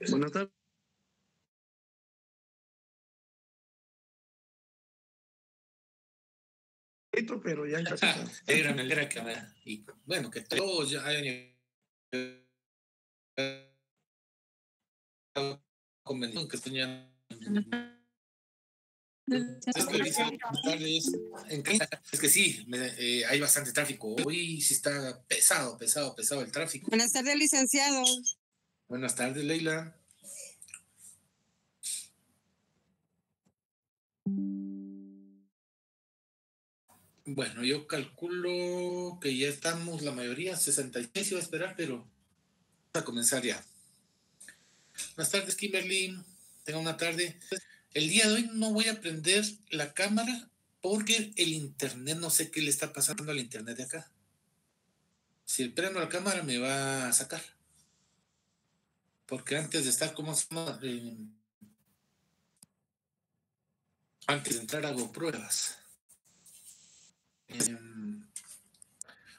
Buenas tardes. Pero ya en casita. Me alegra que y bueno, que todos ya hayan convenido que estén ya. Es que sí, hay bastante tráfico. Hoy sí está pesado el tráfico. Buenas tardes, licenciado. Buenas tardes, Leila. Bueno, yo calculo que ya estamos la mayoría, 66 iba a esperar, pero vamos a comenzar ya. Buenas tardes, Kimberly. Tenga una tarde. El día de hoy no voy a prender la cámara porque el internet, no sé qué le está pasando al internet de acá. Si prendo la cámara me va a sacar. Porque antes de estar, ¿cómo se llama? Antes de entrar hago pruebas.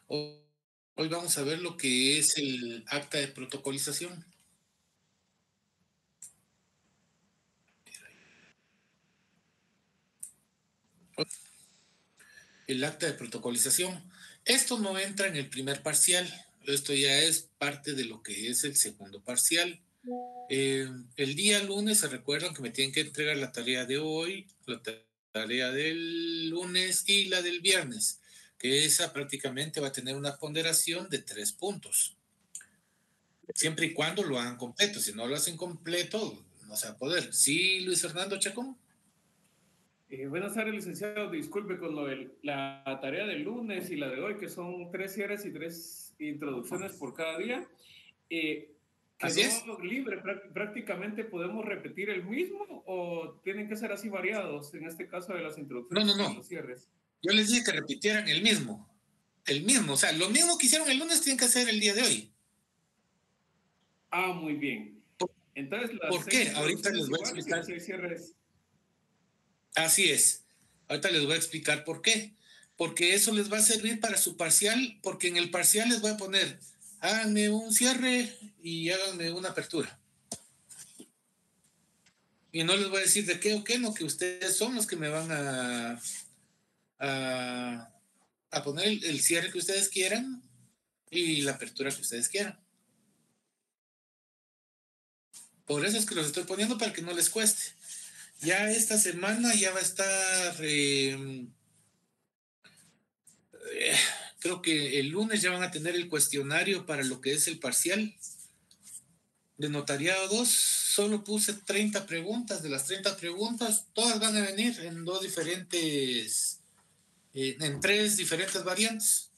Hoy vamos a ver lo que es el acta de protocolización. El acta de protocolización. Esto no entra en el primer parcial. Esto ya es parte de lo que es el segundo parcial. El día lunes se recuerdan que me tienen que entregar la tarea de hoy, la tarea del lunes y la del viernes, que esa prácticamente va a tener una ponderación de 3 puntos. Siempre y cuando lo hagan completo. Si no lo hacen completo, no se va a poder. ¿Sí, Luis Fernando Chacón? Buenas tardes, licenciado. Disculpe con lo de la tarea del lunes y la de hoy, que son 3 cierres y 3 introducciones por cada día. Así es. Libre, prácticamente podemos repetir el mismo o tienen que ser así variados, en este caso de las introducciones No. y los cierres. Yo les dije que repitieran el mismo, o sea, lo mismo que hicieron el lunes tienen que hacer el día de hoy. Ah, muy bien. Entonces, ¿Por qué? Ahorita les voy a explicar. Cierres. Así es. Ahorita les voy a explicar por qué. Porque eso les va a servir para su parcial, porque en el parcial les voy a poner, háganme un cierre y háganme una apertura. Y no les voy a decir de qué o qué, no, que ustedes son los que me van a poner el cierre que ustedes quieran y la apertura que ustedes quieran. Por eso es que los estoy poniendo para que no les cueste. Ya esta semana ya va a estar, creo que el lunes ya van a tener el cuestionario para lo que es el parcial. De notariado 2, solo puse 30 preguntas. De las 30 preguntas, todas van a venir en en 3 diferentes variantes.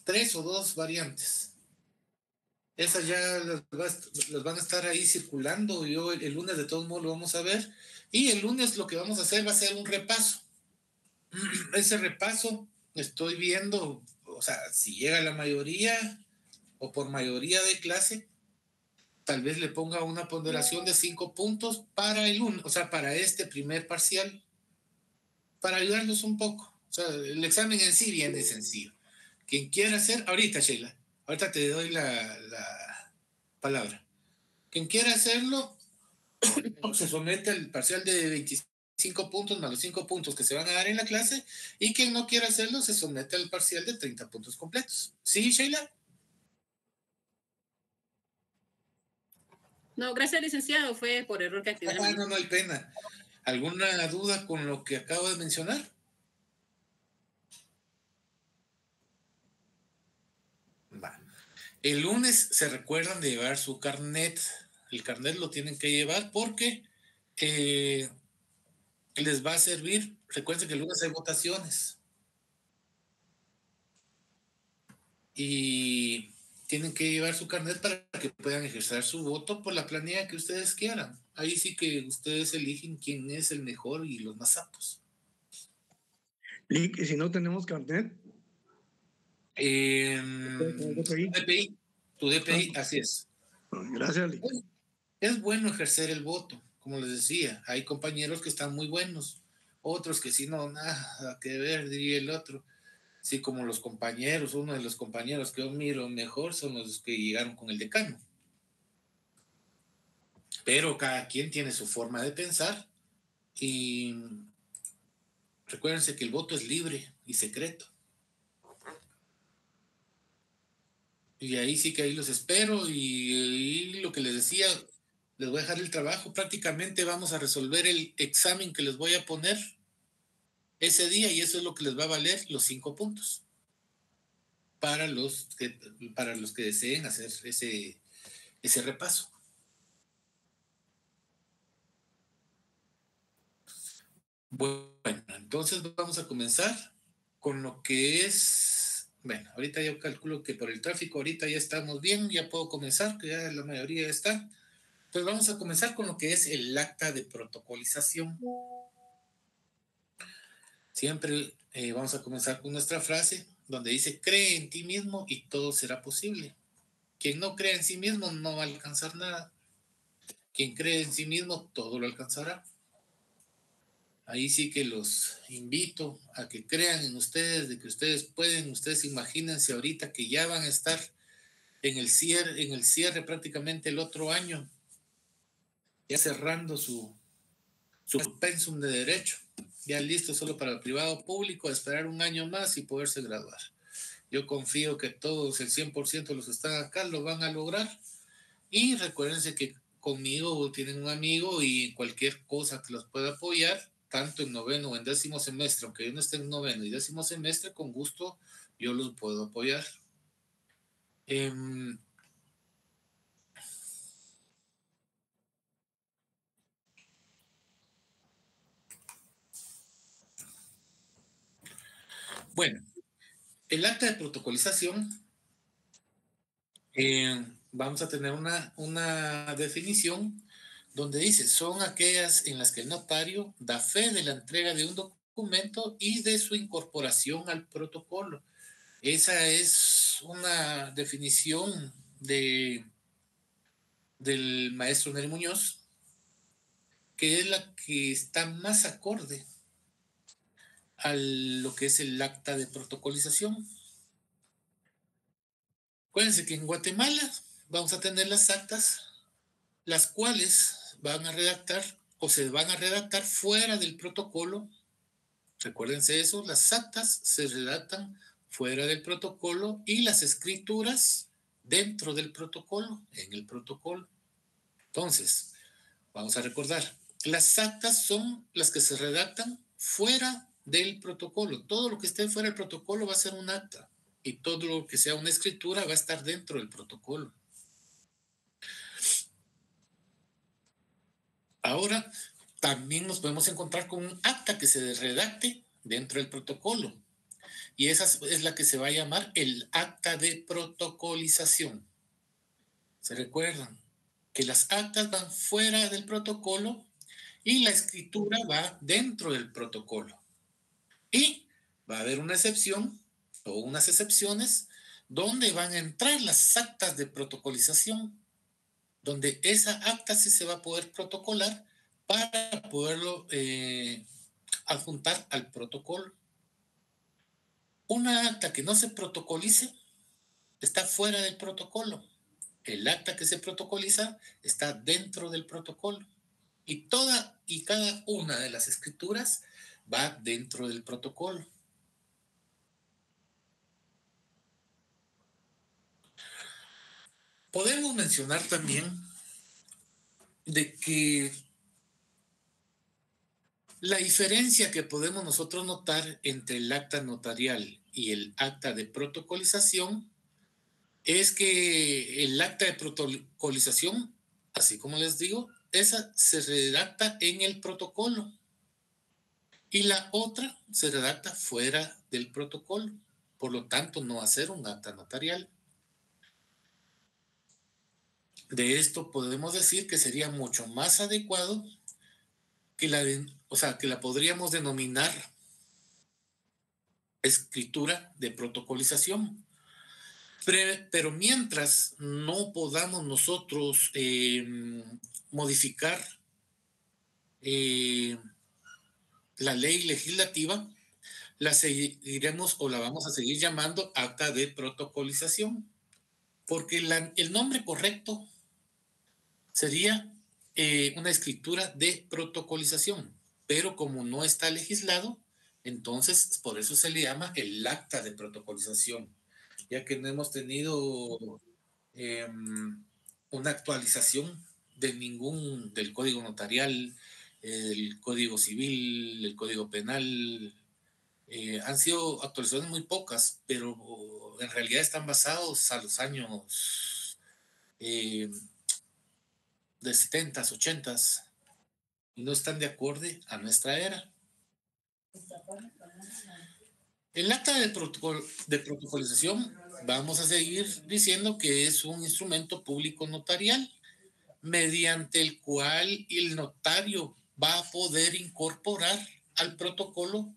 3 o 2 variantes. Esas ya las van a estar ahí circulando. Yo el lunes de todos modos lo vamos a ver. Y el lunes lo que vamos a hacer va a ser un repaso. Ese repaso estoy viendo, o sea, si llega la mayoría o por mayoría de clase, tal vez le ponga una ponderación de 5 puntos para el lunes, o sea, para este primer parcial, para ayudarlos un poco. O sea, el examen en sí viene sencillo. Quien quiera hacer, ahorita, Sheila, ahorita te doy la palabra. Quien quiera hacerlo, se somete al parcial de 25 puntos más los 5 puntos que se van a dar en la clase, y quien no quiera hacerlo se somete al parcial de 30 puntos completos. ¿Sí, Sheila? No, gracias, licenciado. Fue por error que activaron. No hay pena. ¿Alguna duda con lo que acabo de mencionar? Va. El lunes se recuerdan de llevar su carnet. El carnet lo tienen que llevar porque les va a servir. Recuerden que el lunes hay votaciones. Y tienen que llevar su carnet para que puedan ejercer su voto por la planilla que ustedes quieran. Ahí sí que ustedes eligen quién es el mejor y los más aptos. ¿Y si no tenemos carnet? Tu DPI, así es. Gracias, Lick. Es bueno ejercer el voto, como les decía. Hay compañeros que están muy buenos, otros que sí, no, nada que ver, diría el otro. Sí, como los compañeros, uno de los compañeros que yo miro mejor son los que llegaron con el decano. pero cada quien tiene su forma de pensar y recuérdense que el voto es libre y secreto. Y ahí sí que ahí los espero y lo que les decía, les voy a dejar el trabajo. Prácticamente vamos a resolver el examen que les voy a poner ese día y eso es lo que les va a valer los 5 puntos para los que deseen hacer ese repaso. Bueno, entonces vamos a comenzar con lo que es, bueno, ahorita yo calculo que por el tráfico ahorita ya estamos bien, ya puedo comenzar, que ya la mayoría ya está. Entonces vamos a comenzar con lo que es el acta de protocolización. Siempre vamos a comenzar con nuestra frase donde dice, cree en ti mismo y todo será posible. Quien no cree en sí mismo no va a alcanzar nada. Quien cree en sí mismo todo lo alcanzará. Ahí sí que los invito a que crean en ustedes, de que ustedes pueden. Ustedes imagínense ahorita que ya van a estar en el cierre prácticamente el otro año, ya cerrando su pensum de derecho, ya listo solo para el privado público, a esperar un año más y poderse graduar. Yo confío que todos, el 100% de los que están acá, lo van a lograr. Y recuérdense que conmigo tienen un amigo y cualquier cosa que los pueda apoyar, tanto en noveno o en 10º semestre, aunque yo no esté en noveno y 10º semestre, con gusto yo los puedo apoyar. Bueno, el acta de protocolización, vamos a tener una definición donde dice, son aquellas en las que el notario da fe de la entrega de un documento y de su incorporación al protocolo. Esa es una definición del maestro Neri Muñoz, que es la que está más acorde a lo que es el acta de protocolización. Acuérdense que en Guatemala vamos a tener las actas, las cuales van a redactar o se van a redactar fuera del protocolo. Recuérdense eso, las actas se redactan fuera del protocolo y las escrituras dentro del protocolo, en el protocolo. Entonces, vamos a recordar, las actas son las que se redactan fuera del protocolo. Todo lo que esté fuera del protocolo va a ser un acta y todo lo que sea una escritura va a estar dentro del protocolo. Ahora, también nos podemos encontrar con un acta que se redacte dentro del protocolo. Y esa es la que se va a llamar el acta de protocolización. ¿Se recuerdan? Que las actas van fuera del protocolo y la escritura va dentro del protocolo. Y va a haber una excepción o unas excepciones donde van a entrar las actas de protocolización, donde esa acta sí se va a poder protocolar para poderlo adjuntar al protocolo. Una acta que no se protocolice está fuera del protocolo. El acta que se protocoliza está dentro del protocolo. Y toda y cada una de las escrituras va dentro del protocolo. Podemos mencionar también de que la diferencia que podemos nosotros notar entre el acta notarial y el acta de protocolización es que el acta de protocolización, así como les digo, esa se redacta en el protocolo y la otra se redacta fuera del protocolo. Por lo tanto, no va a ser un acta notarial. De esto podemos decir que sería mucho más adecuado que que la podríamos denominar escritura de protocolización. Pero mientras no podamos nosotros modificar la ley legislativa, la seguiremos o la vamos a seguir llamando acta de protocolización, porque el nombre correcto sería una escritura de protocolización, pero como no está legislado, entonces por eso se le llama el acta de protocolización, ya que no hemos tenido una actualización de del código notarial, el código civil, el código penal. Han sido actualizaciones muy pocas, pero en realidad están basados a los años de 70s, 80s, y no están de acuerdo a nuestra era. El acta de protocolización, vamos a seguir diciendo que es un instrumento público notarial mediante el cual el notario va a poder incorporar al protocolo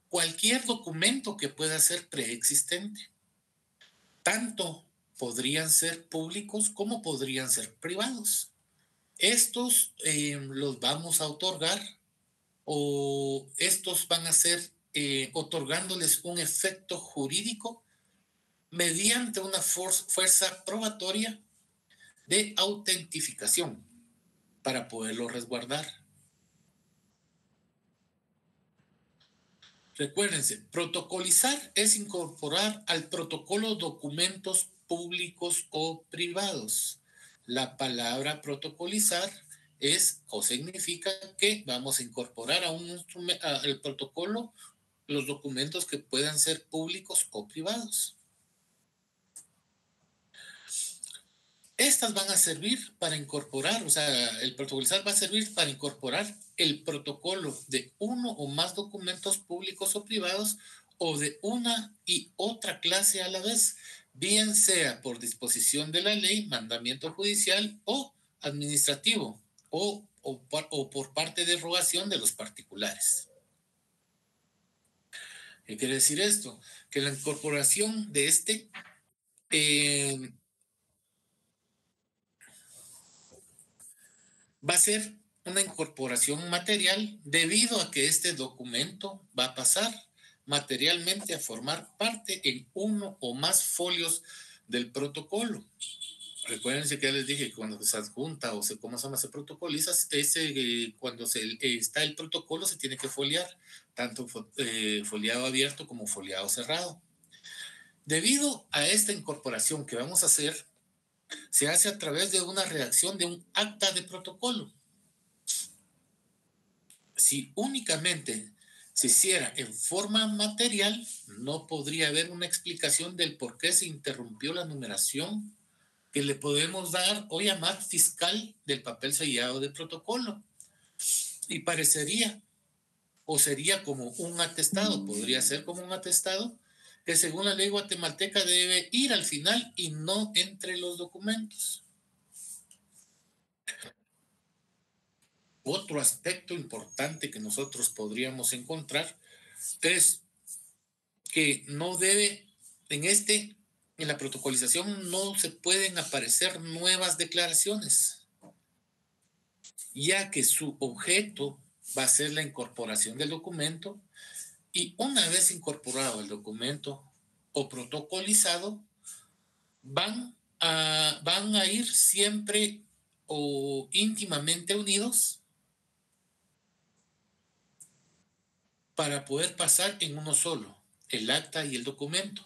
cualquier documento que pueda ser preexistente. Tanto podrían ser públicos como podrían ser privados. Estos los vamos a otorgar, o estos van a ser otorgándoles un efecto jurídico mediante una fuerza probatoria de autentificación para poderlo resguardar. Recuérdense, protocolizar es incorporar al protocolo documentos públicos o privados. La palabra protocolizar es o significa que vamos a incorporar al protocolo los documentos que puedan ser públicos o privados. Estas van a servir para incorporar, o sea, el protocolizar va a servir para incorporar el protocolo de uno o más documentos públicos o privados, o de una y otra clase a la vez, bien sea por disposición de la ley, mandamiento judicial o administrativo, o por parte de rogación de los particulares. ¿Qué quiere decir esto? Que la incorporación de va a ser una incorporación material debido a que este documento va a pasar materialmente a formar parte en uno o más folios del protocolo. Recuérdense que ya les dije que cuando se adjunta o se protocoliza, cuando está el protocolo se tiene que foliar, tanto foliado abierto como foliado cerrado. Debido a esta incorporación que vamos a hacer, se hace a través de una redacción de un acta de protocolo. Si únicamente se hiciera en forma material, no podría haber una explicación del por qué se interrumpió la numeración que le podemos dar o llamar fiscal del papel sellado de protocolo. Y parecería, o sería como un atestado, podría ser como un atestado, que según la ley guatemalteca debe ir al final y no entre los documentos. Otro aspecto importante que nosotros podríamos encontrar es que no debe, en la protocolización no se pueden aparecer nuevas declaraciones, ya que su objeto va a ser la incorporación del documento, y una vez incorporado el documento o protocolizado, van a ir siempre o íntimamente unidos para poder pasar en uno solo, el acta y el documento.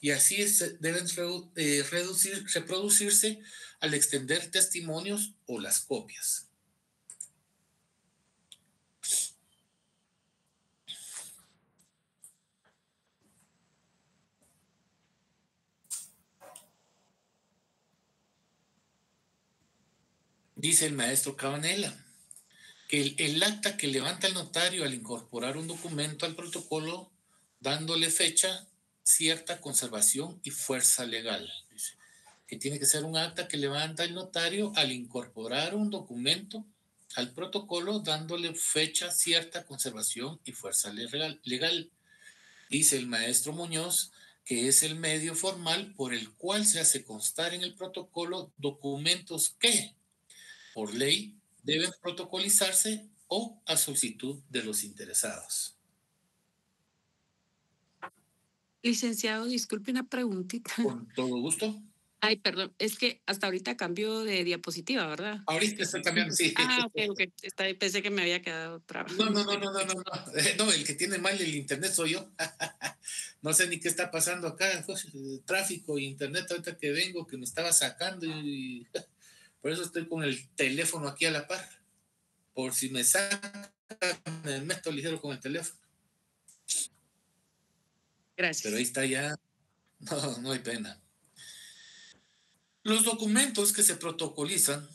Y así deben reproducirse al extender testimonios o las copias. Dice el maestro Cabanela que el acta que levanta el notario al incorporar un documento al protocolo, dándole fecha, cierta conservación y fuerza legal. Dice que tiene que ser un acta que levanta el notario al incorporar un documento al protocolo, dándole fecha, cierta conservación y fuerza legal. Dice el maestro Muñoz que es el medio formal por el cual se hace constar en el protocolo documentos que, por ley, deben protocolizarse o a solicitud de los interesados. Licenciado, disculpe una preguntita. Con todo gusto. Ay, perdón, es que hasta ahorita cambió de diapositiva, ¿verdad? Ahorita estoy cambiando, sí. Ok. Pensé que me había quedado trabado. No. No, el que tiene mal el internet soy yo. No sé ni qué está pasando acá. Pues, tráfico y internet ahorita que vengo, que me estaba sacando y por eso estoy con el teléfono aquí a la par. Por si me saca, me meto ligero con el teléfono. Gracias. Pero ahí está ya. No hay pena. Los documentos que se protocolizan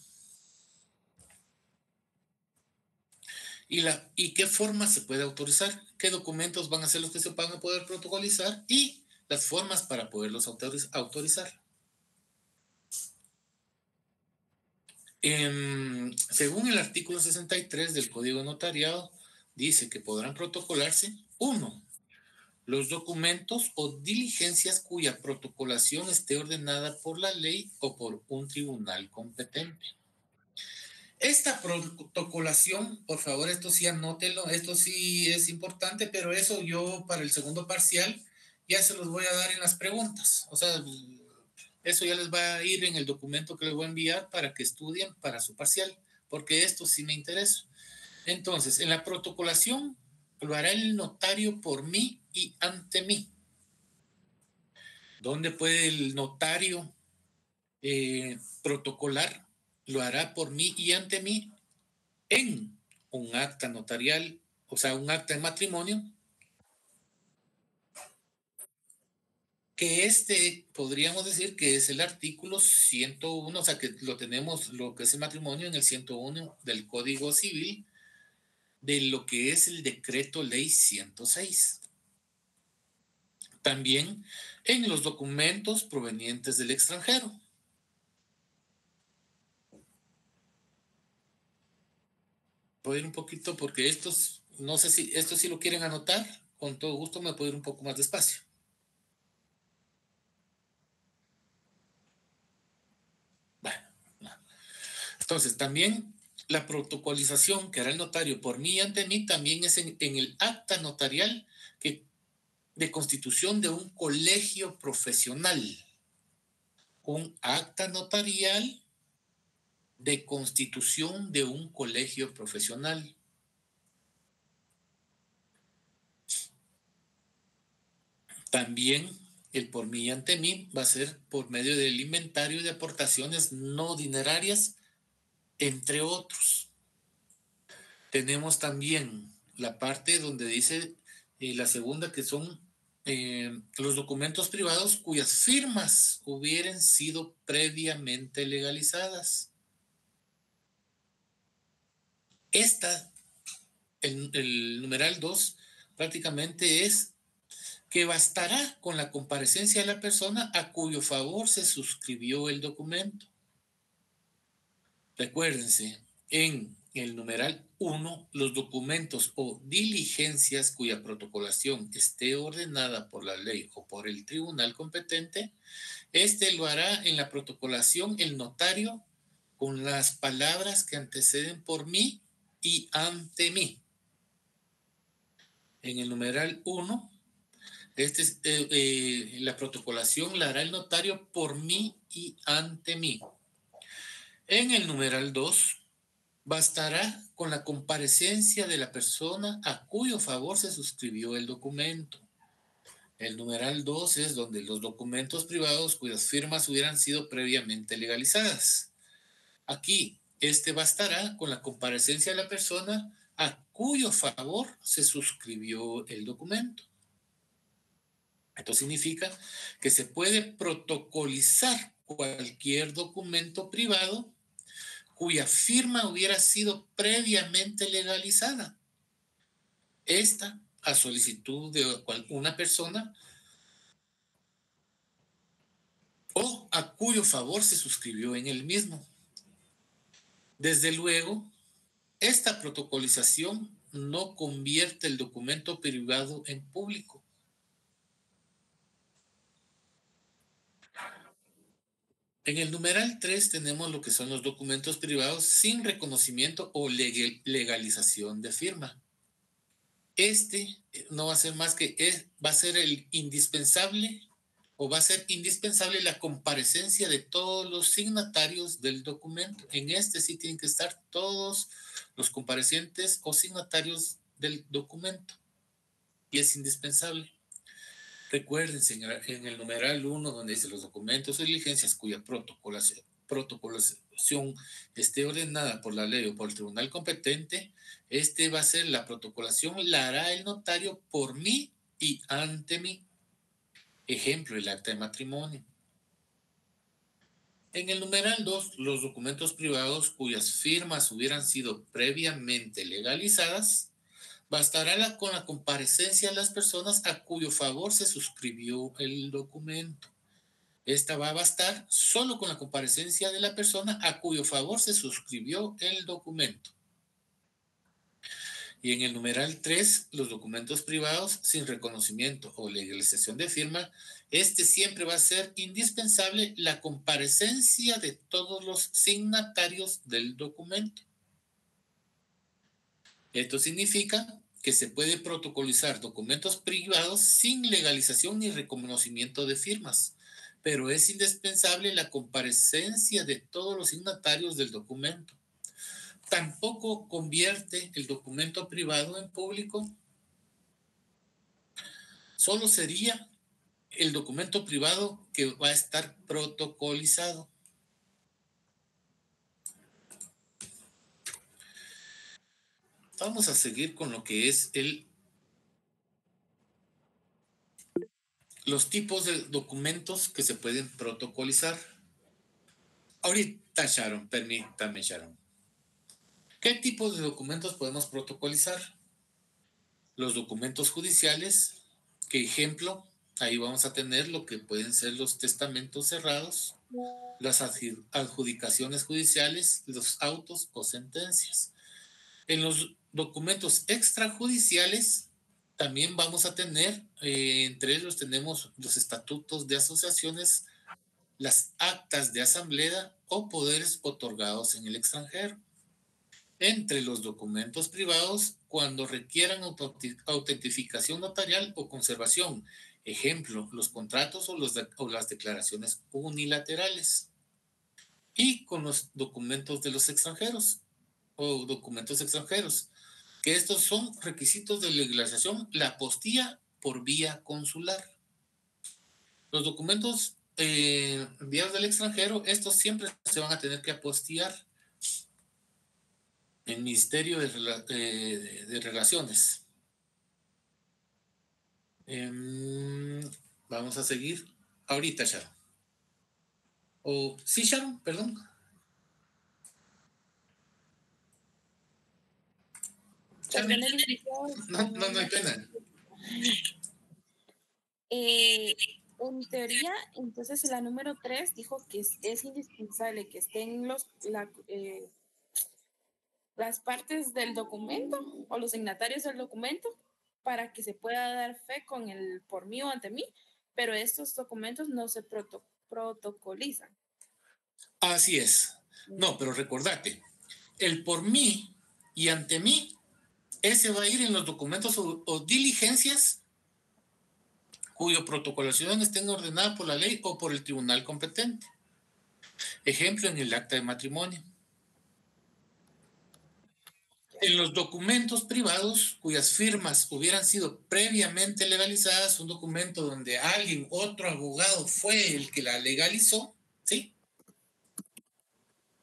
y qué forma se puede autorizar, qué documentos van a ser los que se van a poder protocolizar y las formas para poderlos autorizar. Según el artículo 63 del Código de Notariado, dice que podrán protocolarse, 1, los documentos o diligencias cuya protocolación esté ordenada por la ley o por un tribunal competente. Esta protocolación, por favor, esto sí anótelo, esto sí es importante, pero eso yo para el segundo parcial ya se los voy a dar en las preguntas. O sea, eso ya les va a ir en el documento que les voy a enviar para que estudien para su parcial, porque esto sí me interesa. Entonces, en la protocolación lo hará el notario por mí y ante mí. ¿Dónde puede el notario protocolar? Lo hará por mí y ante mí en un acta notarial, o sea, un acta de matrimonio, que podríamos decir que es el artículo 101, o sea, que lo tenemos, lo que es el matrimonio en el 101 del Código Civil, de lo que es el decreto ley 106. También en los documentos provenientes del extranjero. Voy a ir un poquito porque no sé si esto sí lo quieren anotar, con todo gusto me puedo ir un poco más despacio. Bueno, no. Entonces también la protocolización que hará el notario por mí y ante mí también es en el acta notarial de constitución de un colegio profesional. Un acta notarial de constitución de un colegio profesional. También el por mí y ante mí va a ser por medio del inventario de aportaciones no dinerarias, entre otros. Tenemos también la parte donde dice la segunda, que son los documentos privados cuyas firmas hubieran sido previamente legalizadas. El numeral 2 prácticamente es que bastará con la comparecencia de la persona a cuyo favor se suscribió el documento. Recuérdense, en el numeral 1, los documentos o diligencias cuya protocolación esté ordenada por la ley o por el tribunal competente, lo hará en la protocolación el notario con las palabras que anteceden por mí y ante mí. En el numeral 1, la protocolación la hará el notario por mí y ante mí. En el numeral 2, bastará con la comparecencia de la persona a cuyo favor se suscribió el documento. El numeral 2 es donde los documentos privados cuyas firmas hubieran sido previamente legalizadas. Aquí, bastará con la comparecencia de la persona a cuyo favor se suscribió el documento. Esto significa que se puede protocolizar cualquier documento privado cuya firma hubiera sido previamente legalizada. A solicitud de una persona o a cuyo favor se suscribió en el mismo. Desde luego, esta protocolización no convierte el documento privado en público. En el numeral 3 tenemos lo que son los documentos privados sin reconocimiento o legalización de firma. No va a ser más que va a ser el indispensable o va a ser indispensable la comparecencia de todos los signatarios del documento. En este sí tienen que estar todos los comparecientes o signatarios del documento. Y es indispensable. Recuérdense en el numeral 1, donde dice los documentos o diligencias cuya protocolación esté ordenada por la ley o por el tribunal competente, va a ser la protocolación, la hará el notario por mí y ante mí. Ejemplo, el acta de matrimonio. En el numeral 2, los documentos privados cuyas firmas hubieran sido previamente legalizadas, bastará con la comparecencia de las personas a cuyo favor se suscribió el documento. Esta va a bastar solo con la comparecencia de la persona a cuyo favor se suscribió el documento. Y en el numeral 3, los documentos privados sin reconocimiento o legalización de firma, siempre va a ser indispensable la comparecencia de todos los signatarios del documento. Esto significa que se puede protocolizar documentos privados sin legalización ni reconocimiento de firmas, pero es indispensable la comparecencia de todos los signatarios del documento. Tampoco convierte el documento privado en público. Solo sería el documento privado que va a estar protocolizado. Vamos a seguir con lo que es los tipos de documentos que se pueden protocolizar. Ahorita, Sharon, permítame, Sharon. ¿Qué tipos de documentos podemos protocolizar? Los documentos judiciales, que ejemplo, ahí vamos a tener lo que pueden ser los testamentos cerrados, las adjudicaciones judiciales, los autos o sentencias. En los documentos extrajudiciales también vamos a tener, entre ellos tenemos los estatutos de asociaciones, las actas de asamblea o poderes otorgados en el extranjero. Entre los documentos privados, cuando requieran autentificación notarial o conservación, ejemplo, los contratos o las declaraciones unilaterales. Y con los documentos de los extranjeros o documentos extranjeros, que estos son requisitos de legalización, la apostilla por vía consular. Los documentos enviados del extranjero, estos siempre se van a tener que apostillar en el Ministerio de Relaciones. Vamos a seguir ahorita, Sharon. Sí, Sharon, perdón. Sharon. No hay pena. En teoría, entonces la número 3 dijo que es indispensable que estén las partes del documento o los signatarios del documento para que se pueda dar fe con el por mí o ante mí, pero estos documentos no se protocolizan. Así es. No, pero recordate, el por mí y ante mí, ese va a ir en los documentos o diligencias cuya protocolación estén ordenada por la ley o por el tribunal competente. Ejemplo, en el acta de matrimonio. En los documentos privados cuyas firmas hubieran sido previamente legalizadas, un documento donde otro abogado fue el que la legalizó, ¿sí?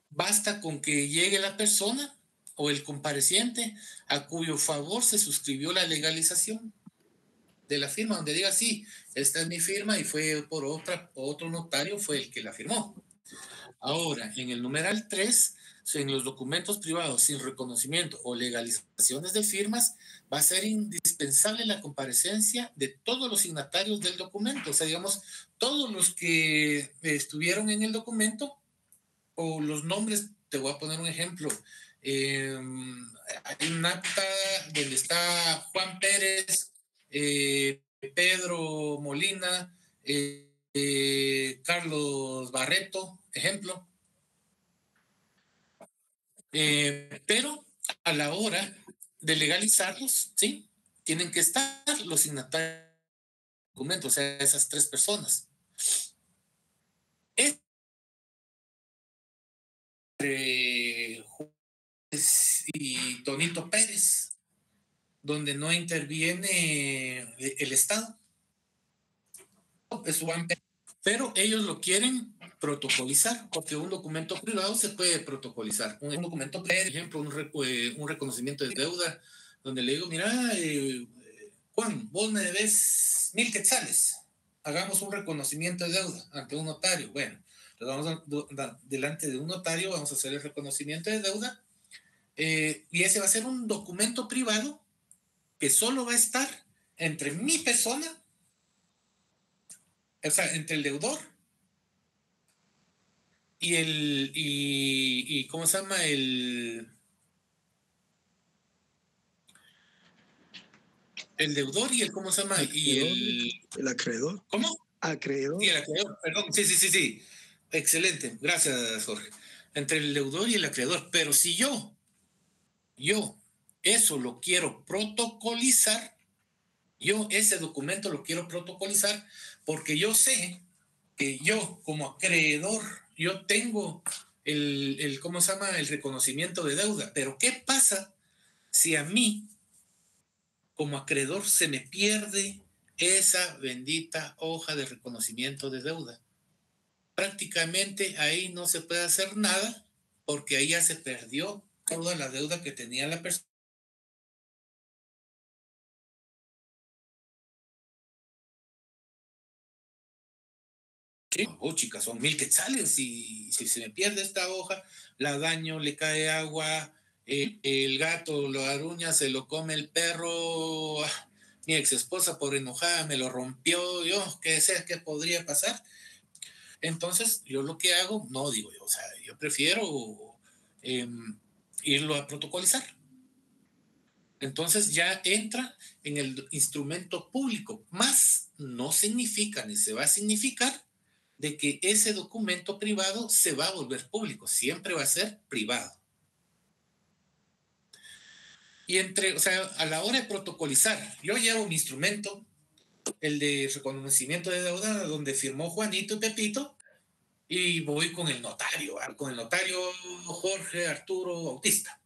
Basta con que llegue la persona o el compareciente a cuyo favor se suscribió la legalización de la firma, donde diga, sí, esta es mi firma y fue por otro notario fue el que la firmó. Ahora, en el numeral 3, en los documentos privados sin reconocimiento o legalizaciones de firmas, va a ser indispensable la comparecencia de todos los signatarios del documento. O sea, digamos, todos los que estuvieron en el documento o los nombres, te voy a poner un ejemplo. Hay un acta donde está Juan Pérez, Pedro Molina, Carlos Barreto, ejemplo. Pero a la hora de legalizarlos, ¿sí? Tienen que estar los signatarios del documento, o sea, esas 3 personas. Entre Juárez y Tonito Pérez, donde no interviene el Estado. Es one, pero ellos lo quieren protocolizar, porque un documento privado se puede protocolizar. Un documento, por ejemplo, un reconocimiento de deuda, donde le digo, mira, Juan, vos me debes 1,000 quetzales. Hagamos un reconocimiento de deuda ante un notario. Bueno, delante de un notario vamos a hacer el reconocimiento de deuda, y ese va a ser un documento privado que solo va a estar entre mi persona, o sea, entre el deudor y ¿cómo se llama? El deudor y el, ¿cómo se llama? Acreedor, y el acreedor. ¿Cómo? Acreedor. Sí, el acreedor, perdón. Sí. Excelente, gracias, Jorge. Entre el deudor y el acreedor. Pero si yo eso lo quiero protocolizar, yo ese documento lo quiero protocolizar porque yo sé que yo como acreedor, yo tengo ¿cómo se llama? El reconocimiento de deuda. Pero ¿qué pasa si a mí, como acreedor, se me pierde esa bendita hoja de reconocimiento de deuda? Prácticamente ahí no se puede hacer nada porque ahí ya se perdió toda la deuda que tenía la persona. Oh, chicas, son 1,000 quetzales y si se me pierde esta hoja, la daño, le cae agua, el gato lo aruña, se lo come el perro, mi ex esposa por enojada me lo rompió, yo qué sé qué podría pasar. Entonces yo lo que hago, no digo yo, o sea, yo prefiero irlo a protocolizar. Entonces ya entra en el instrumento público, más no significa ni se va a significar de que ese documento privado se va a volver público, siempre va a ser privado. Y o sea, a la hora de protocolizar, yo llevo mi instrumento, el de reconocimiento de deuda, donde firmó Juanito y Pepito, y voy con el notario Jorge Arturo Bautista.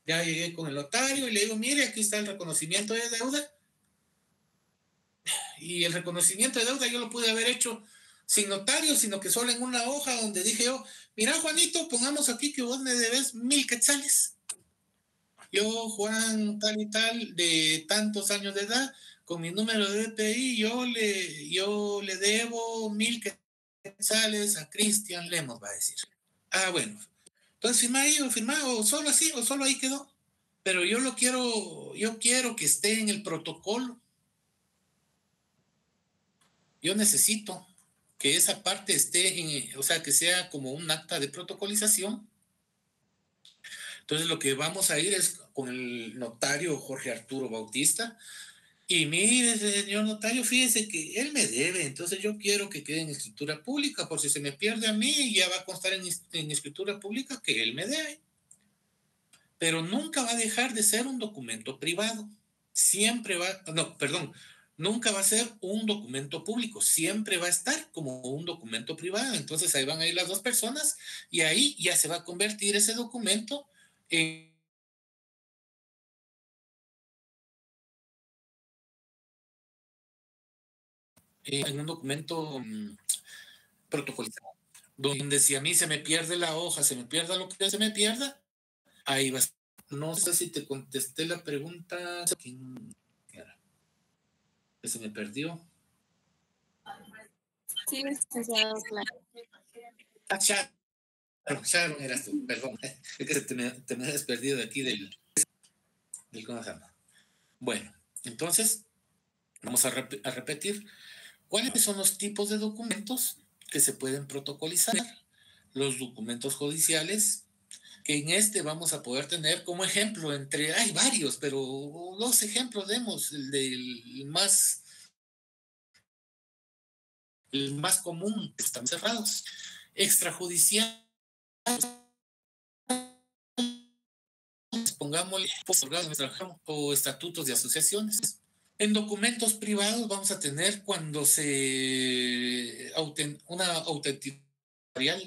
Ya llegué con el notario y le digo, mire, aquí está el reconocimiento de deuda. Y el reconocimiento de deuda yo lo pude haber hecho sin notario, sino que solo en una hoja donde dije yo, mira, Juanito, pongamos aquí que vos me debes 1,000 quetzales. Yo, Juan, tal y tal, de tantos años de edad, con mi número de DPI, yo le debo 1,000 quetzales a Cristian Lemos, va a decir. Ah, bueno. Entonces firmá, o solo así, o solo ahí quedó. Pero yo quiero que esté en el protocolo. Yo necesito que esa parte esté, o sea, que sea como un acta de protocolización. Entonces lo que vamos a ir es con el notario Jorge Arturo Bautista. Y mire, señor notario, fíjese que él me debe, entonces yo quiero que quede en escritura pública, por si se me pierde a mí, ya va a constar en escritura pública que él me debe. Pero nunca va a dejar de ser un documento privado. Nunca va a ser un documento público, siempre va a estar como un documento privado. Entonces ahí van a ir las dos personas y ahí ya se va a convertir ese documento en un documento protocolizado, donde si a mí se me pierde la hoja, se me pierda lo que se me pierda, ahí va. No sé si te contesté la pregunta. ¿Quién era? Que se me perdió. Sí, licenciado, claro. Sharon eras tú, perdón. Es que te me has perdido de aquí del ¿cómo se llama? Bueno, entonces vamos a repetir. ¿Cuáles son los tipos de documentos que se pueden protocolizar? Los documentos judiciales, que en este vamos a poder tener como ejemplo, hay varios, pero dos ejemplos demos, el más común, están cerrados. Extrajudicial, pongámosle o estatutos de asociaciones. En documentos privados vamos a tener cuando una autenticidad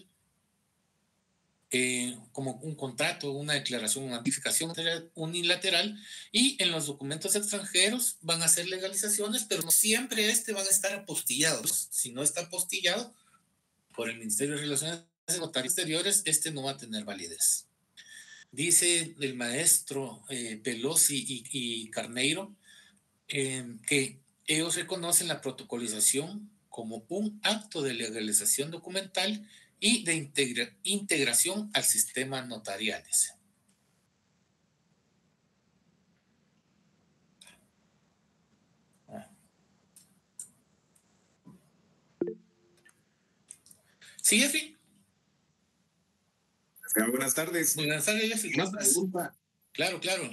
como un contrato, una declaración, una notificación unilateral, y en los documentos extranjeros van a ser legalizaciones, pero no siempre van a estar apostillados. Si no está apostillado por el Ministerio de Relaciones Exteriores, no va a tener validez. Dice el maestro Pelosi y Carneiro que ellos reconocen la protocolización como un acto de legalización documental y de integración al sistema notarial. Sí, Jeffrey. Buenas tardes. Buenas tardes, Jeffrey. Una pregunta. Claro, claro.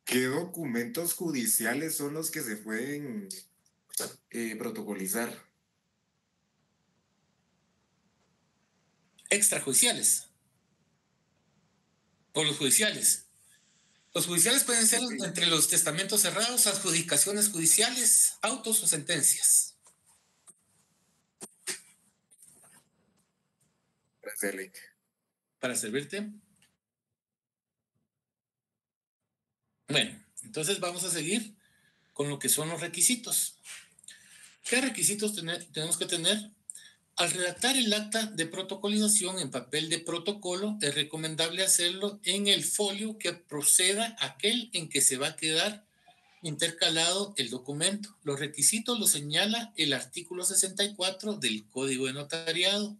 ¿Qué documentos judiciales son los que se pueden protocolizar? Extrajudiciales. O los judiciales. Los judiciales pueden ser entre los testamentos cerrados, adjudicaciones judiciales, autos o sentencias. Para servirte. Bueno, entonces vamos a seguir con lo que son los requisitos. ¿Qué requisitos tenemos que tener? Al redactar el acta de protocolización en papel de protocolo, es recomendable hacerlo en el folio que proceda aquel en que se va a quedar intercalado el documento. Los requisitos los señala el artículo 64 del Código de Notariado.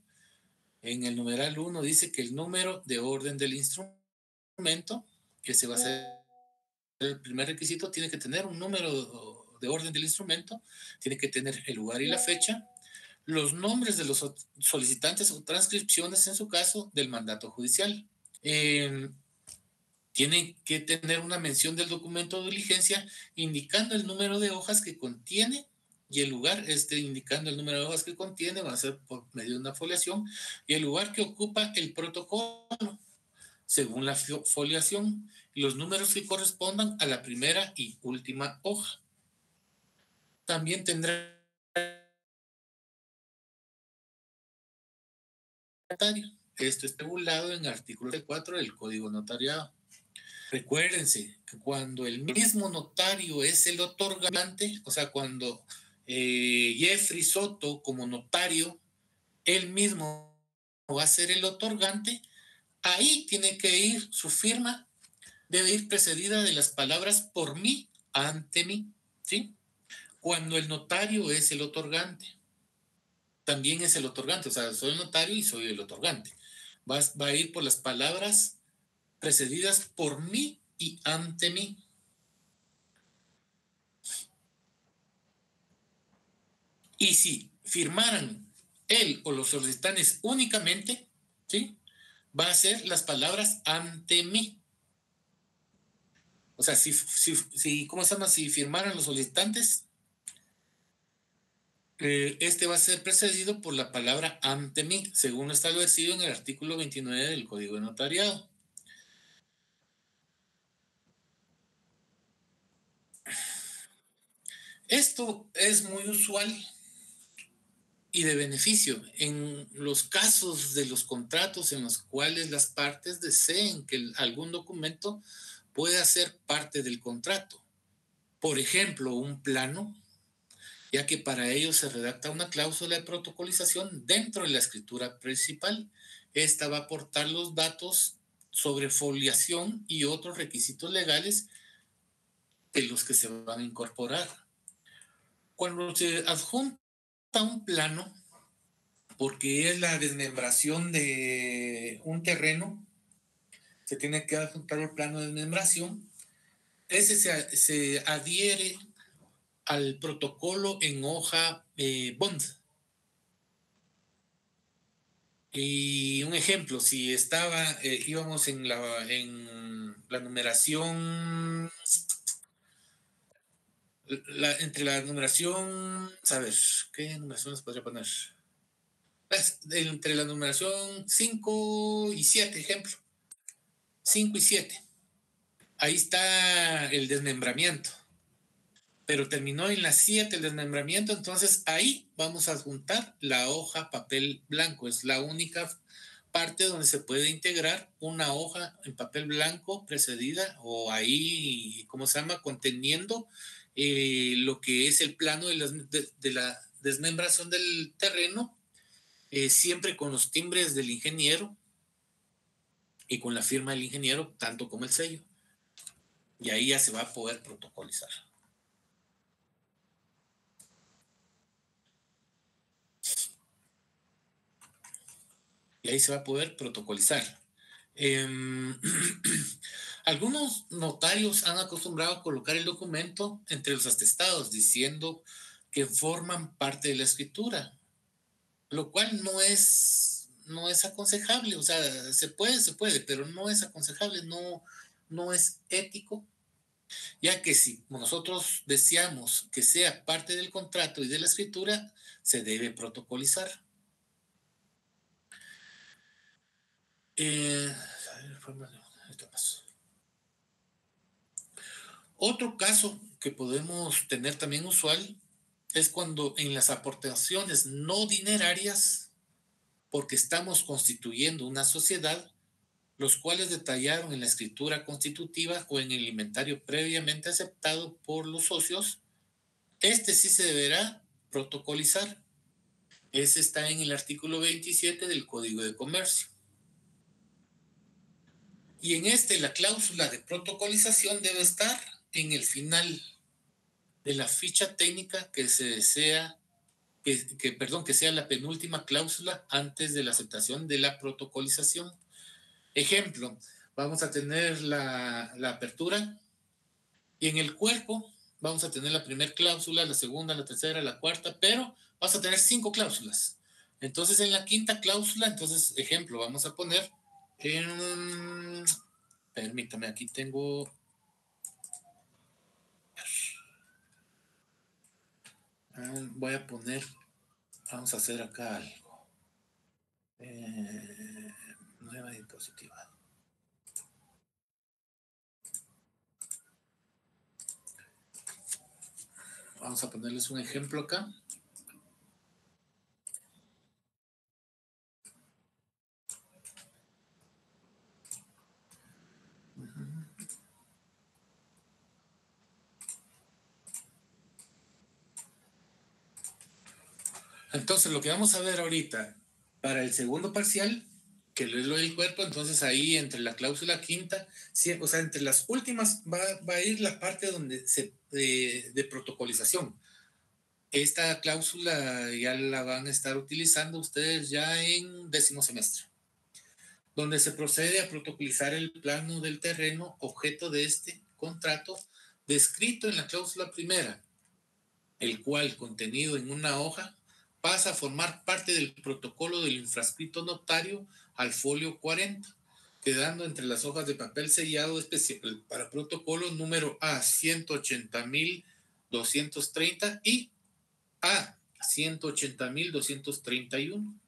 En el numeral 1 dice que el número de orden del instrumento, que se va a hacer el primer requisito, tiene que tener un número de orden del instrumento, tiene que tener el lugar y la fecha, los nombres de los solicitantes o transcripciones, en su caso, del mandato judicial. Tiene que tener una mención del documento de diligencia indicando el número de hojas que contiene y el lugar, indicando el número de hojas que contiene, va a ser por medio de una foliación, y el lugar que ocupa el protocolo, según la foliación, y los números que correspondan a la primera y última hoja. También tendrá esto está regulado en el artículo 4 del Código Notariado. Recuérdense que cuando el mismo notario es el otorgante, o sea, cuando Jeffrey Soto como notario, él mismo va a ser el otorgante, ahí tiene que ir su firma, debe ir precedida de las palabras por mí, ante mí, ¿sí? Cuando el notario es el otorgante, también es el otorgante, o sea, soy el notario y soy el otorgante. Va a ir por las palabras precedidas por mí y ante mí. Y si firmaran él o los solicitantes únicamente, ¿sí? Va a ser las palabras ante mí. O sea, ¿cómo se llama? Si firmaran los solicitantes, va a ser precedido por la palabra ante mí, según lo establecido en el artículo 29 del Código de Notariado. Esto es muy usual y de beneficio en los casos de los contratos en los cuales las partes deseen que algún documento pueda ser parte del contrato. Por ejemplo, un plano, ya que para ello se redacta una cláusula de protocolización dentro de la escritura principal. Esta va a aportar los datos sobre foliación y otros requisitos legales de los que se van a incorporar. Cuando se adjunta un plano, porque es la desmembración de un terreno, se tiene que adjuntar el plano de desmembración. Ese se adhiere al protocolo en hoja bond. Y un ejemplo, si íbamos en la numeración, entre la numeración, a ver, ¿qué numeraciones podría poner? Entre la numeración 5 y 7, ejemplo. 5 y 7. Ahí está el desmembramiento. pero terminó en la 7 el desmembramiento, entonces ahí vamos a juntar la hoja papel blanco. Es la única parte donde se puede integrar una hoja en papel blanco precedida o ahí, ¿cómo se llama? Conteniendo lo que es el plano de la desmembración del terreno, siempre con los timbres del ingeniero y con la firma del ingeniero, tanto como el sello. Y ahí ya se va a poder protocolizar. Y ahí se va a poder protocolizar. Algunos notarios han acostumbrado a colocar el documento entre los atestados diciendo que forman parte de la escritura, lo cual no es aconsejable. O sea, se puede, pero no es aconsejable, no es ético, ya que si nosotros deseamos que sea parte del contrato y de la escritura, se debe protocolizar. Otro caso que podemos tener también usual es cuando en las aportaciones no dinerarias, porque estamos constituyendo una sociedad, los cuales detallaron en la escritura constitutiva o en el inventario previamente aceptado por los socios, este sí se deberá protocolizar. Ese está en el artículo 27 del Código de Comercio. Y en la cláusula de protocolización debe estar en el final de la ficha técnica que se desea, que sea la penúltima cláusula antes de la aceptación de la protocolización. Ejemplo, vamos a tener la apertura y en el cuerpo vamos a tener la primera cláusula, la segunda, la tercera, la cuarta, pero vamos a tener 5 cláusulas. Entonces, en la quinta cláusula, entonces, ejemplo, vamos a poner permítame, aquí tengo. Voy a poner, vamos a hacer acá algo. Nueva diapositiva. Vamos a ponerles un ejemplo acá. Entonces, lo que vamos a ver ahorita, para el segundo parcial, que es lo del cuerpo, entonces ahí entre la cláusula quinta, o sea, entre las últimas va a ir la parte donde de protocolización. Esta cláusula ya la van a estar utilizando ustedes ya en 10º semestre, donde se procede a protocolizar el plano del terreno objeto de este contrato descrito en la cláusula primera, el cual, contenido en una hoja, pasa a formar parte del protocolo del infrascrito notario al folio 40, quedando entre las hojas de papel sellado especial para protocolo número A 180.230 y A 180.231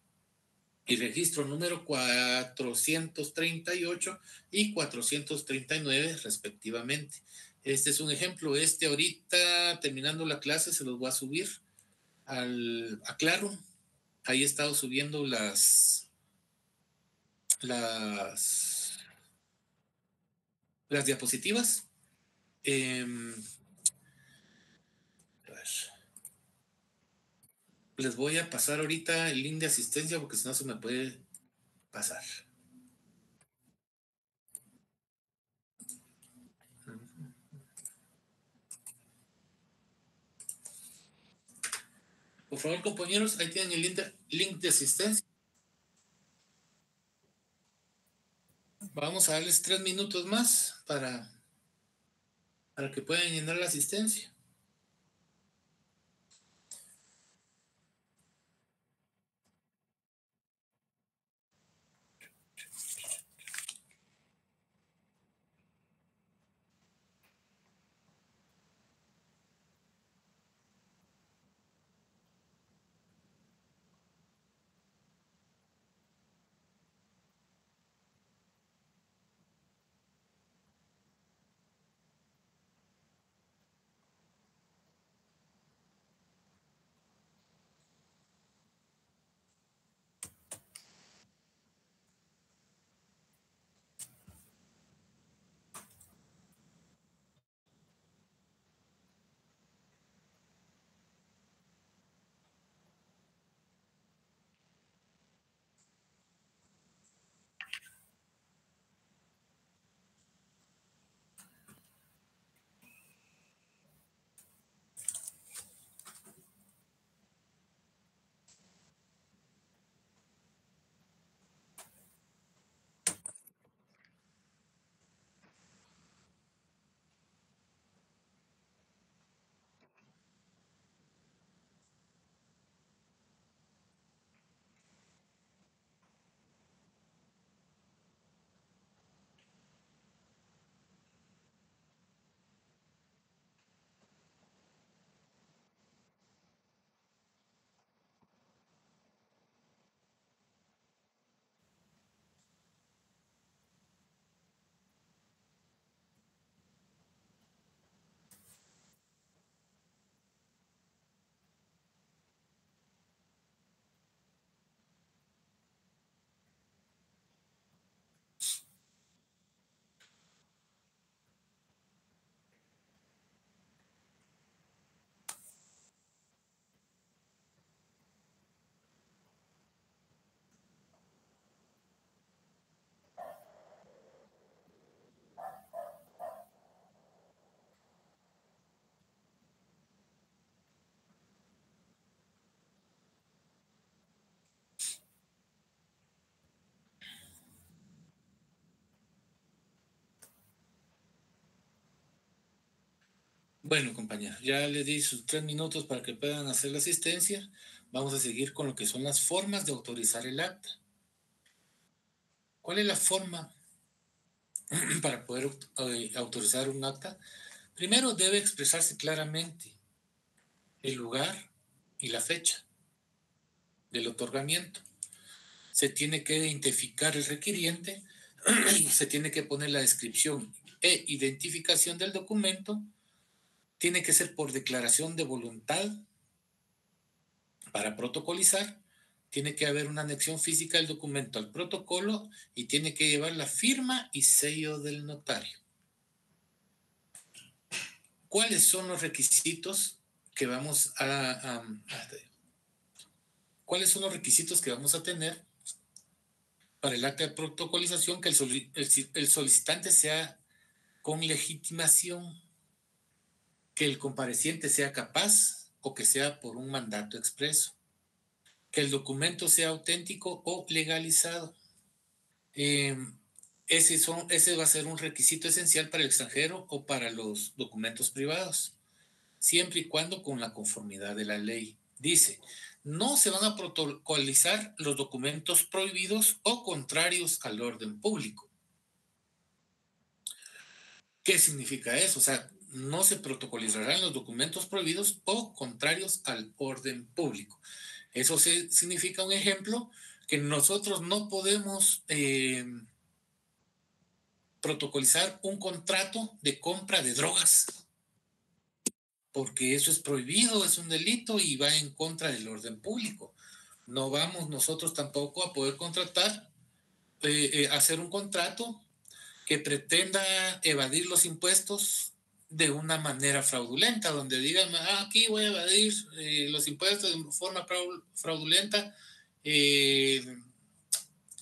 y registro número 438 y 439 respectivamente. Este es un ejemplo. Ahorita terminando la clase se los voy a subir a Claro. Ahí he estado subiendo las diapositivas. Les voy a pasar ahorita el link de asistencia porque si no se me puede pasar. Por favor, compañeros, ahí tienen el link de asistencia. Vamos a darles 3 minutos más para que puedan llenar la asistencia. Bueno, compañeros, ya les di sus 3 minutos para que puedan hacer la asistencia. Vamos a seguir con lo que son las formas de autorizar el acta. ¿Cuál es la forma para poder autorizar un acta? Primero debe expresarse claramente el lugar y la fecha del otorgamiento. Se tiene que identificar el requiriente y se tiene que poner la descripción e identificación del documento. Tiene que ser por declaración de voluntad para protocolizar. Tiene que haber una anexión física del documento al protocolo y tiene que llevar la firma y sello del notario. ¿Cuáles son los requisitos que vamos ¿cuáles son los requisitos que vamos a tener para el acta de protocolización? Que el solicitante sea con legitimación, que el compareciente sea capaz o que sea por un mandato expreso, que el documento sea auténtico o legalizado. Ese va a ser un requisito esencial para el extranjero o para los documentos privados, siempre y cuando con la conformidad de la ley. Dice, no se van a protocolizar los documentos prohibidos o contrarios al orden público. ¿Qué significa eso? O sea, no se protocolizarán los documentos prohibidos o contrarios al orden público. Eso significa, un ejemplo, que nosotros no podemos protocolizar un contrato de compra de drogas, porque eso es prohibido, es un delito y va en contra del orden público. No vamos nosotros tampoco a poder hacer un contrato que pretenda evadir los impuestos de una manera fraudulenta, donde digan, aquí voy a evadir los impuestos de forma fraudulenta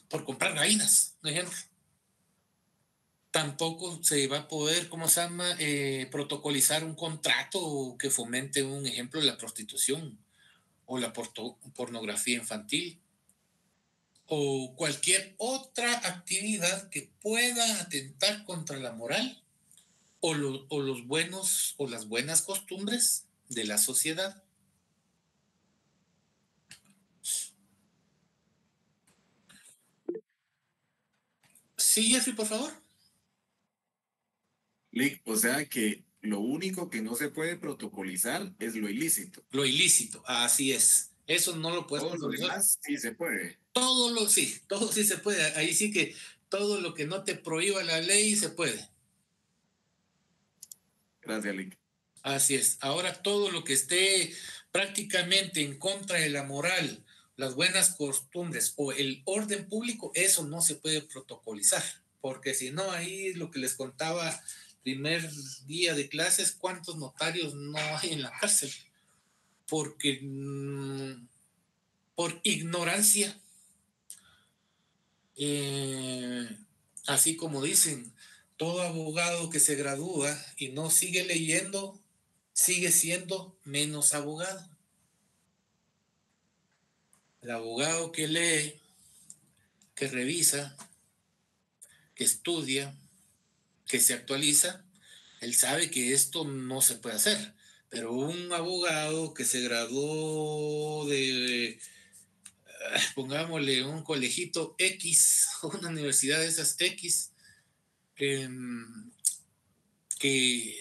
por comprar gallinas, por ejemplo. Tampoco se va a poder, protocolizar un contrato que fomente, un ejemplo, la prostitución o la pornografía infantil o cualquier otra actividad que pueda atentar contra la moral o los buenos o las buenas costumbres de la sociedad. Sí, Jeffrey, por favor. Lick, o sea que lo único que no se puede protocolizar es lo ilícito. Lo ilícito, así es. Eso no lo puedes protocolizar. Todo lo demás sí se puede. Todo sí se puede. Ahí sí que todo lo que no te prohíba la ley se puede. Gracias, Lick. Así es. Ahora todo lo que esté prácticamente en contra de la moral, las buenas costumbres o el orden público, eso no se puede protocolizar, porque si no, ahí lo que les contaba primer día de clases, ¿cuántos notarios no hay en la cárcel? Porque por ignorancia, así como dicen, todo abogado que se gradúa y no sigue leyendo, sigue siendo menos abogado. El abogado que lee, que revisa, que estudia, que se actualiza, él sabe que esto no se puede hacer. Pero un abogado que se graduó de, pongámosle, un colegito X, una universidad de esas X, que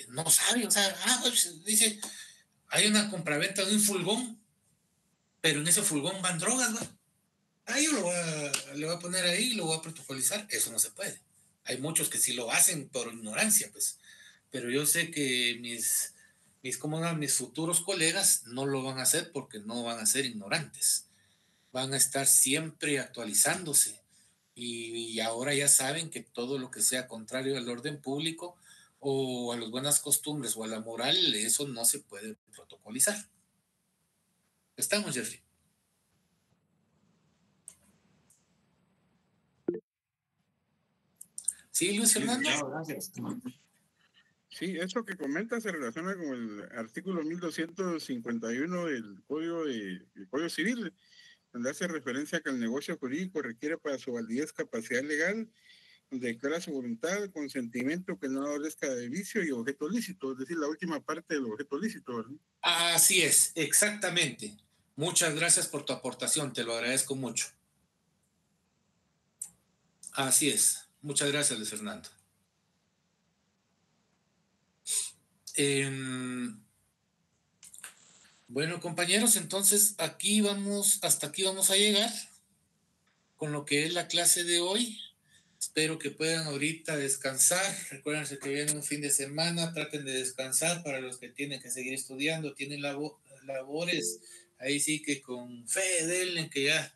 no sabe, o sea, pues, dice, hay una compraventa de un furgón, pero en ese furgón van drogas, ¿va? Yo le voy a poner ahí, lo voy a protocolizar. Eso no se puede. Hay muchos que sí lo hacen por ignorancia, pues. Pero yo sé que mis futuros colegas no lo van a hacer porque no van a ser ignorantes. Van a estar siempre actualizándose. Y ahora ya saben que todo lo que sea contrario al orden público o a las buenas costumbres o a la moral, eso no se puede protocolizar. ¿Estamos, Jeffrey? Sí, Luis Fernando. Gracias. Sí, eso que comenta se relaciona con el artículo 1251 del Código Civil, donde hace referencia a que el negocio jurídico requiere para su validez capacidad legal declara su voluntad, consentimiento que no adolezca de vicio y objeto lícito, es decir, la última parte del objeto lícito, ¿verdad? Así es, exactamente. Muchas gracias por tu aportación, te lo agradezco mucho. Así es. Muchas gracias, Luis Fernando. Bueno, compañeros, entonces hasta aquí vamos a llegar con lo que es la clase de hoy. Espero que puedan ahorita descansar. Recuérdense que viene un fin de semana, traten de descansar para los que tienen que seguir estudiando, tienen labores. Ahí sí que con fe denle que ya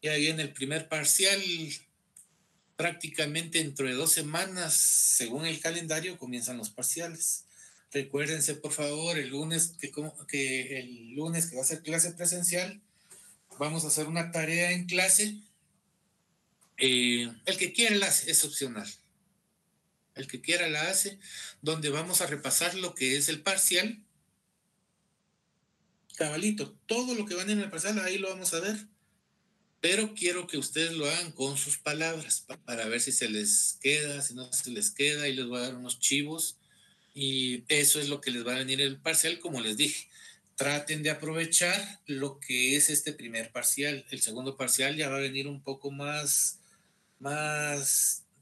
viene el primer parcial. Prácticamente dentro de 2 semanas, según el calendario, comienzan los parciales. Recuérdense, por favor, el lunes que va a ser clase presencial, vamos a hacer una tarea en clase. El que quiera la hace, es opcional. El que quiera la hace, donde vamos a repasar lo que es el parcial. Cabalito, todo lo que van en el parcial, ahí lo vamos a ver. Pero quiero que ustedes lo hagan con sus palabras para ver si se les queda, si no se les queda, y les voy a dar unos chivos. Y eso es lo que les va a venir el parcial, como les dije. Traten de aprovechar lo que es este primer parcial. El segundo parcial ya va a venir un poco más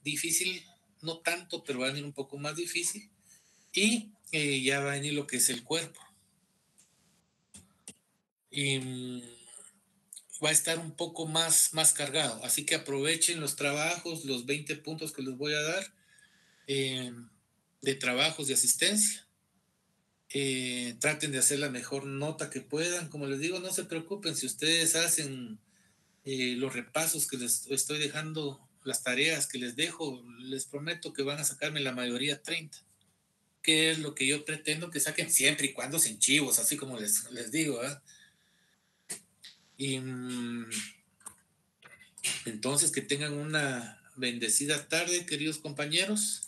difícil, no tanto, pero va a venir un poco más difícil. Y ya va a venir lo que es el cuerpo. Y va a estar un poco más cargado. Así que aprovechen los trabajos, los 20 puntos que les voy a dar de trabajos de asistencia. Traten de hacer la mejor nota que puedan. Como les digo, no se preocupen si ustedes hacen los repasos que les estoy dejando, las tareas que les dejo, les prometo que van a sacarme la mayoría 30, que es lo que yo pretendo que saquen siempre y cuando sin chivos, así como les digo, ¿eh? Y entonces que tengan una bendecida tarde, queridos compañeros,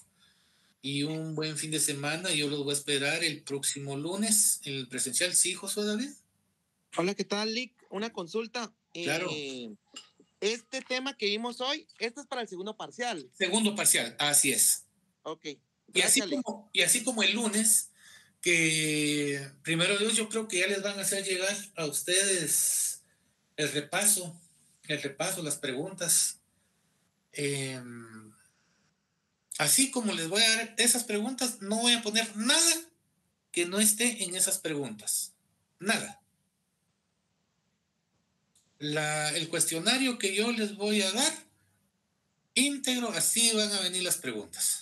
y un buen fin de semana. Yo los voy a esperar el próximo lunes en el presencial. ¿Sí, Josué David? Hola, ¿qué tal, Lick? Una consulta. Claro. Este tema que vimos hoy, este es para el segundo parcial. Segundo parcial, así es. Ok. Gracias, y así como el lunes, que primero Dios, yo creo que ya les van a hacer llegar a ustedes el repaso, las preguntas. Así como les voy a dar esas preguntas, no voy a poner nada que no esté en esas preguntas. Nada. El cuestionario que yo les voy a dar, íntegro, así van a venir las preguntas.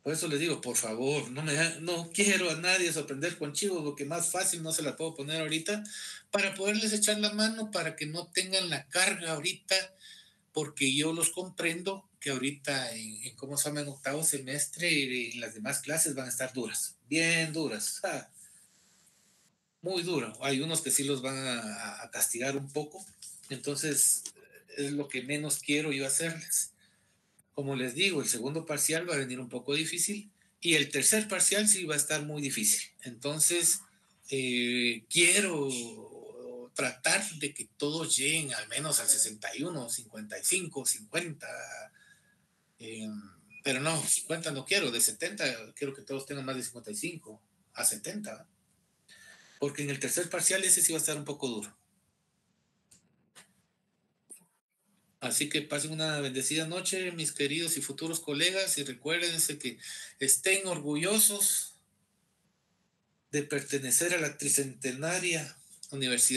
Por eso les digo, por favor, no quiero a nadie sorprender con chivos, porque más fácil no se la puedo poner ahorita, para poderles echar la mano, para que no tengan la carga ahorita, porque yo los comprendo que ahorita en cómo se llama, en octavo semestre y las demás clases van a estar duras, bien duras, muy duro. Hay unos que sí los van a castigar un poco, entonces es lo que menos quiero yo hacerles. Como les digo, el segundo parcial va a venir un poco difícil y el tercer parcial sí va a estar muy difícil. Entonces, quiero tratar de que todos lleguen al menos al 61, 55, 50. Pero no, 50 no quiero, de 70 quiero que todos tengan más de 55 a 70. Porque en el tercer parcial ese sí va a estar un poco duro. Así que pasen una bendecida noche, mis queridos y futuros colegas, y recuérdense que estén orgullosos de pertenecer a la tricentenaria Universidad